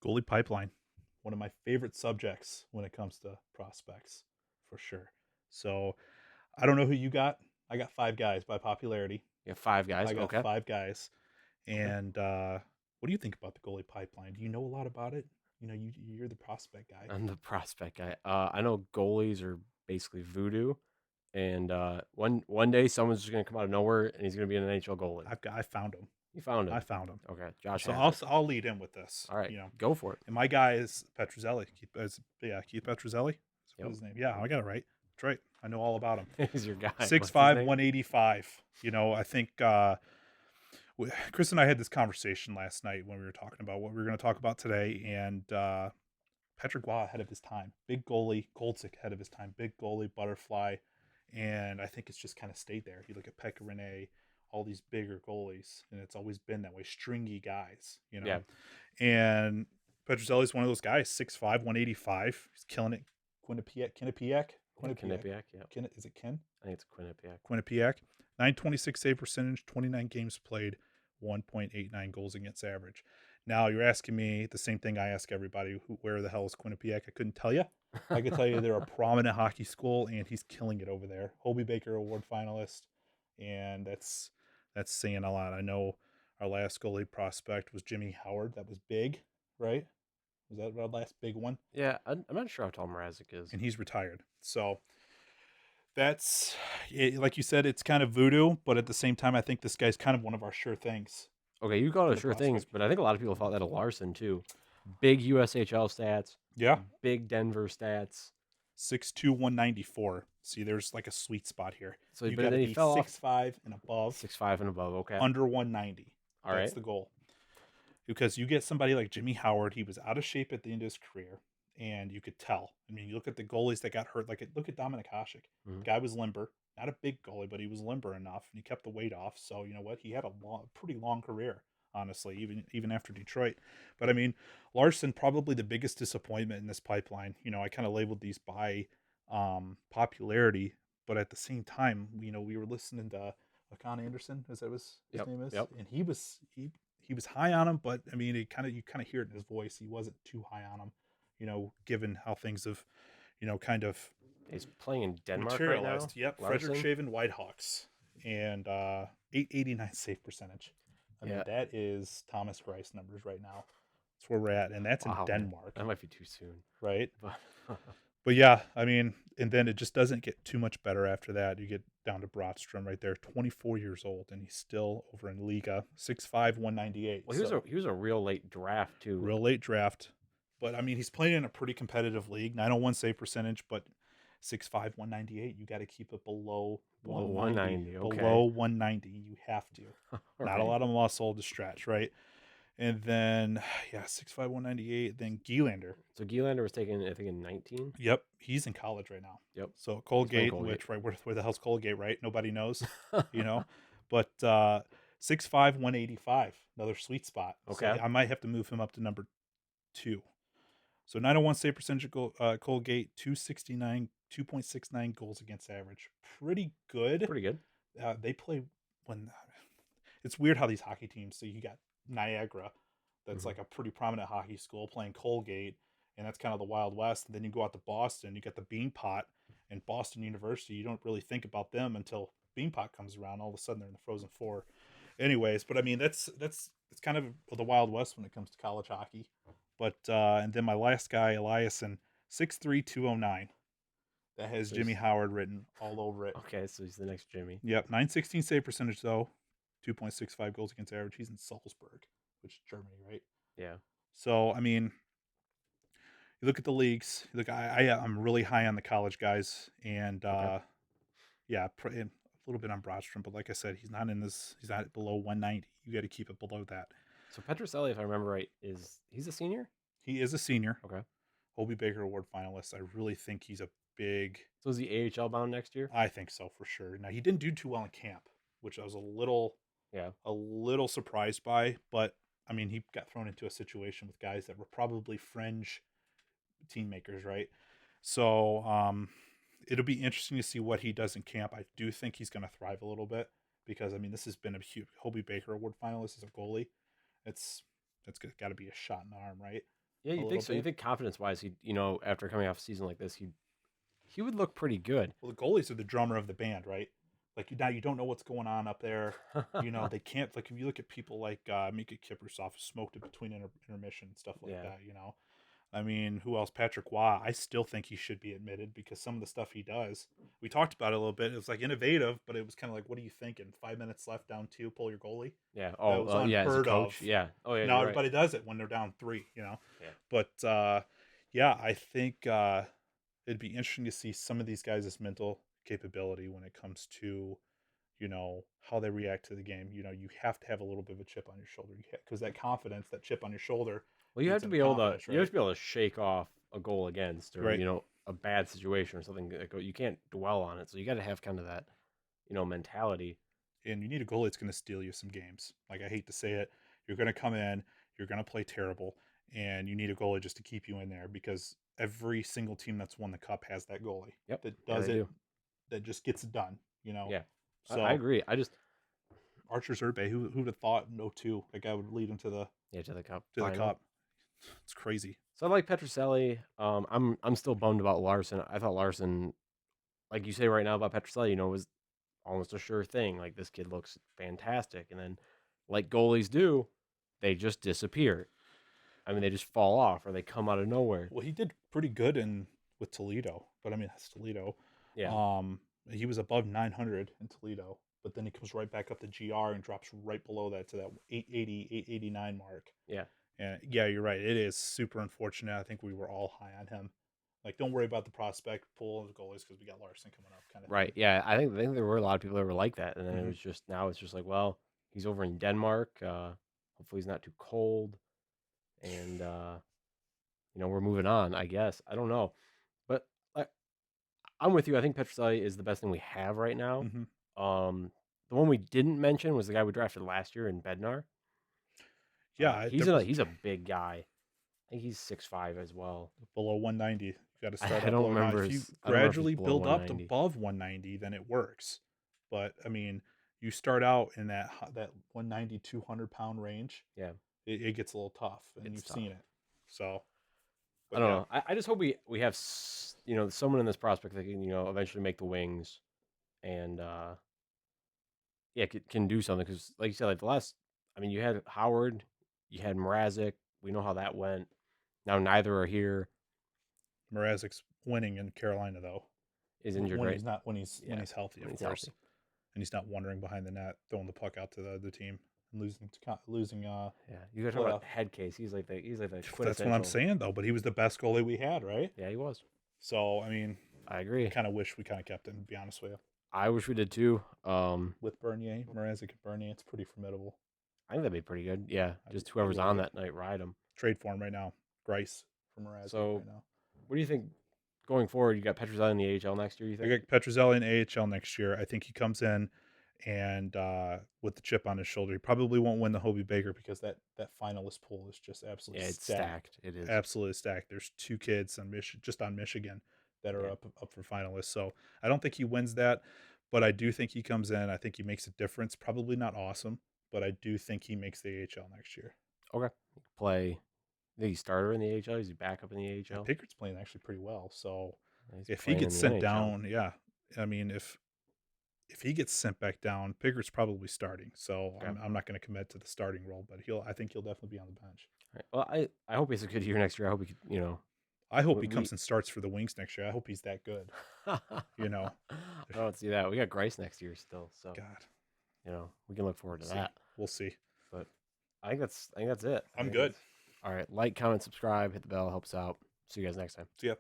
Goalie pipeline, one of my favorite subjects when it comes to prospects, for sure. So I don't know who you got. I got five guys by popularity. You have five guys. I got Okay. five guys. Okay. And what do you think about the goalie pipeline? Do you know a lot about it? You're the prospect guy. I'm the prospect guy. I know goalies are basically voodoo, and one day someone's just gonna come out of nowhere and he's gonna be an NHL goalie. I found him. You found I him. found him. Okay. Josh So has it. I'll lead in with this. All right. Go for it. And my guy is Petruzzelli. Keith Petruzzelli. That's what Yep. his name. Yeah, I got it right. That's right. I know all about him. He's your guy. Six What's his five, name? 185. I think Chris and I had this conversation last night when we were talking about what we were going to talk about today, and Patrick Waugh ahead of his time, big goalie, Goldsick ahead of his time, big goalie, butterfly, and I think it's just kind of stayed there. You look at Pekka Rinne, all these bigger goalies, and it's always been that way, stringy guys, Yeah. And Petruzzelli's one of those guys, 6'5", 185. He's killing it. Quinnipiac. Quinnipiac. Yeah. Is it Ken? I think it's Quinnipiac. Quinnipiac. 926 save percentage, 29 games played, 1.89 goals against average. Now you're asking me the same thing I ask everybody: where the hell is Quinnipiac? I couldn't tell you. I could tell you they're a prominent hockey school, and he's killing it over there. Hobie Baker Award finalist, and that's saying a lot. I know our last goalie prospect was Jimmy Howard. That was big, right? Was that our last big one? Yeah. I'm not sure how tall Mrazek is. And he's retired. So that's like you said, it's kind of voodoo, but at the same time, I think this guy's kind of one of our sure things Okay, you call for it the sure things, prospect. but I think a lot of people thought that of Larson too. Big USHL stats, Yeah, big Denver stats. 6'2", 194. See, there's like a sweet spot here. So, You but got to then he be fell off 6'5" and above, 6'5" and above. Okay. under 190. All That's right. the goal. Because you get somebody like Jimmy Howard, he was out of shape at the end of his career, and you could tell. I mean, you look at the goalies that got hurt. Look at Dominic Hasek. Mhm. Guy was limber, not a big goalie, but he was limber enough, and he kept the weight off. So you know what? He had a pretty long career, honestly, even after Detroit. But I mean, Larson probably the biggest disappointment in this pipeline. I kind of labeled these by popularity, but at the same time, we were listening to Con Anderson, as that was his Yep. name is, Yep. and he was high on him, but I mean, you kind of hear it in his voice. He wasn't too high on him, given how things have, kind of He's playing in Denmark right now. materialized. Yep, Frederick Larson. Shaven Whitehawks, and 889 save percentage. I mean, Yeah. that is Thomas Greiss numbers right now. That's where we're at, and that's in Wow. Denmark, That might be too soon. right? But But yeah, I mean, and then it just doesn't get too much better after that. You get down to Broadstrom right there, 24 years old, and he's still over in Liga, 6'5", 198. well, So he was a real late draft too. real late draft. But I mean, he's playing in a pretty competitive league. 901 save percentage, but 6'5", 198. You got to keep it below Below 190. 190. Okay. Below 190, you have to. All Not a right. lot of muscle to stretch, right? And then, yeah, 6'5", 198. Then Gielander. So Gielander was taken, I think, in 19. Yep, he's in college right now. Yep. So He's playing Colgate, Colgate. which right where the hell's Colgate, right? Nobody knows, you know. But 6'5", 185, another sweet spot. Okay. So I might have to move him up to number 2. So 901 save percentage Colgate, 269, 2.69 goals against average. Pretty good. Pretty good. They play when it's weird how these hockey teams. So you got Niagara, that's Mhm. like a pretty prominent hockey school, playing Colgate, and that's kind of the Wild West. And then you go out to Boston, you got the Beanpot and Boston University. You don't really think about them until Beanpot comes around. All of a sudden, they're in the Frozen Four. Anyways, but I mean that's it's kind of the Wild West when it comes to college hockey. But and then my last guy, Eliason, 6'3", 209. That has So Jimmy he's Howard written all over it. okay. So he's the next Jimmy. Yep, 916 save percentage though, 2.65 goals against average. He's in Salzburg, which is Germany, right? Yeah. So I mean, you look at the leagues. Look, I'm really high on the college guys, and Okay. yeah, and a little bit on Broadstrom, but like I said, he's not in this. He's not below 190. You got to keep it below that. So Petroselli, if I remember right, he's a senior? He is a senior, Okay. Hobie Baker Award finalist. I really think he's a big. So is he AHL bound next year? I think so for sure. Now he didn't do too well in camp, which I was Yeah. a little surprised by, but I mean, he got thrown into a situation with guys that were probably fringe team makers, right? So it'll be interesting to see what he does in camp. I do think he's going to thrive a little bit because I mean, this has been a huge Hobie Baker Award finalist as a goalie. It's got to be a shot in the arm, right? Yeah, a you think little so? You bit. think confidence wise, he after coming off a season like this, he would look pretty good. Well, the goalies are the drummer of the band, right? Like now you don't know what's going on up there. They can't like if you look at people like Mika Kiprusoff smoked it between intermission and stuff like Yeah, that. I mean, who else? Patrick Waugh. I still think he should be admitted because some of the stuff he does. We talked about it a little bit. It was like innovative, but it was kind of like, what are you thinking? 5 minutes left, down two, pull your goalie. yeah. That Oh, was yeah. As a unheard of. coach, yeah. Oh, yeah. Now You're right. everybody does it when they're down three. Yeah. But yeah, I think it'd be interesting to see some of these guys' mental capability when it comes to how they react to the game. You have to have a little bit of a chip on your shoulder because that confidence, that chip on your shoulder, Well, leads into confidence, you have right? to be able to shake off a goal against, or Right. a bad situation or something. You can't dwell on it. So you got to have kind of that, mentality. And you need a goalie that's going to steal you some games. Like I hate to say it, you're going to come in, you're going to play terrible, and you need a goalie just to keep you in there because every single team that's won the cup has that goalie Yep. that Yeah, does they it, do. that just gets it done. Yeah, I So agree. I just Archer Zerbe, who'd have thought in '02 that guy would lead him to the yeah, to the cup to the final. cup? It's crazy. So I like Petroselli. I'm still bummed about Larson. I thought Larson, like you say right now about Petroselli, was almost a sure thing. Like this kid looks fantastic, and then like goalies do, they just disappear. I mean, they just fall off or they come out of nowhere. Well, he did pretty good in with Toledo, but I mean that's Toledo. Yeah, Um, he was above 900 in Toledo, but then he comes right back up to GR and drops right below that to that 880, 889 mark. yeah. And yeah, you're right. It is super unfortunate. I think we were all high on him. Like, don't worry about the prospect pool of the goalies because we got Larson coming up, kind of Right. thing. Yeah, I think there were a lot of people that were like that, and then it Hmm. was just now it's just like, well, he's over in Denmark. Hopefully he's not too cold, and we're moving on. I guess I don't know, but I, I'm with you. I think Petroselli is the best thing we have right now. Hmm. Um, the one we didn't mention was the guy we drafted last year in Bednar. Yeah, He's there was he's a big guy. I think he's 6'5" as well. below 190. You got to start I out don't below 90. remember If you I don't remember if he's gradually below build up 190. above 190, then it works. But I mean, you start out in that 190 200 pound range, Yeah, it gets a little tough, and it's you've tough. seen it. So, I but don't yeah, know. I just hope we have someone in this prospect that can eventually make the wings and yeah can do something because like you said, like the last, I mean, you had Howard, you had Mrazek. We know how that went. Now neither are here. Mrazek's winning in Carolina though. Is injured, When right? he's not, when Yeah, he's healthy, when of he's course, healthy. and he's not wandering behind the net, throwing the puck out to the other team and losing Yeah, you got to talk playoff. about head case. He's like the That's what I'm quintessential. saying though. But he was the best goalie we had, right? Yeah, he was. So I mean, I I agree. kind of wish we kind of kept him. To be honest with you, I wish we did too. with Bernier, Mrazek and Bernier, it's pretty formidable. I think that'd be pretty good. Yeah, just I whoever's love on it. that night, ride them. Trade for him right now. Grice for Mrazek So, right now. what do you think going forward? You got Petruzzelli in the AHL next year. You I think? got Petruzzelli in AHL next year. I think he comes in and with the chip on his shoulder, he probably won't win the Hobie Baker because that finalist pool is just absolutely Yeah, it's stacked. stacked. It is. Absolutely stacked. There's two kids on just on Michigan that are Yeah. up for finalists. So I don't think he wins that, but I do think he comes in. I think he makes a difference. Probably not awesome, but I do think he makes the AHL next year. Okay. Play the starter in the AHL. Is he back up in the Yeah, AHL? Pickett's playing actually pretty well. So He's if he playing in gets the sent NHL. down, yeah, I mean if he gets sent back down, Pickett's probably starting. So Okay. I'm not going to commit to the starting role, but I think he'll definitely be on the bench. All right. Well, I hope he's a good year next year. I hope he could, I hope he we. comes and starts for the Wings next year. I hope he's that good. I You know, don't see that. We got Grice next year still, so God, we can look forward to that. we'll see. But I think that's it. I'm good. All right. Like, comment, subscribe, hit the bell, helps out. See you guys next time. See ya.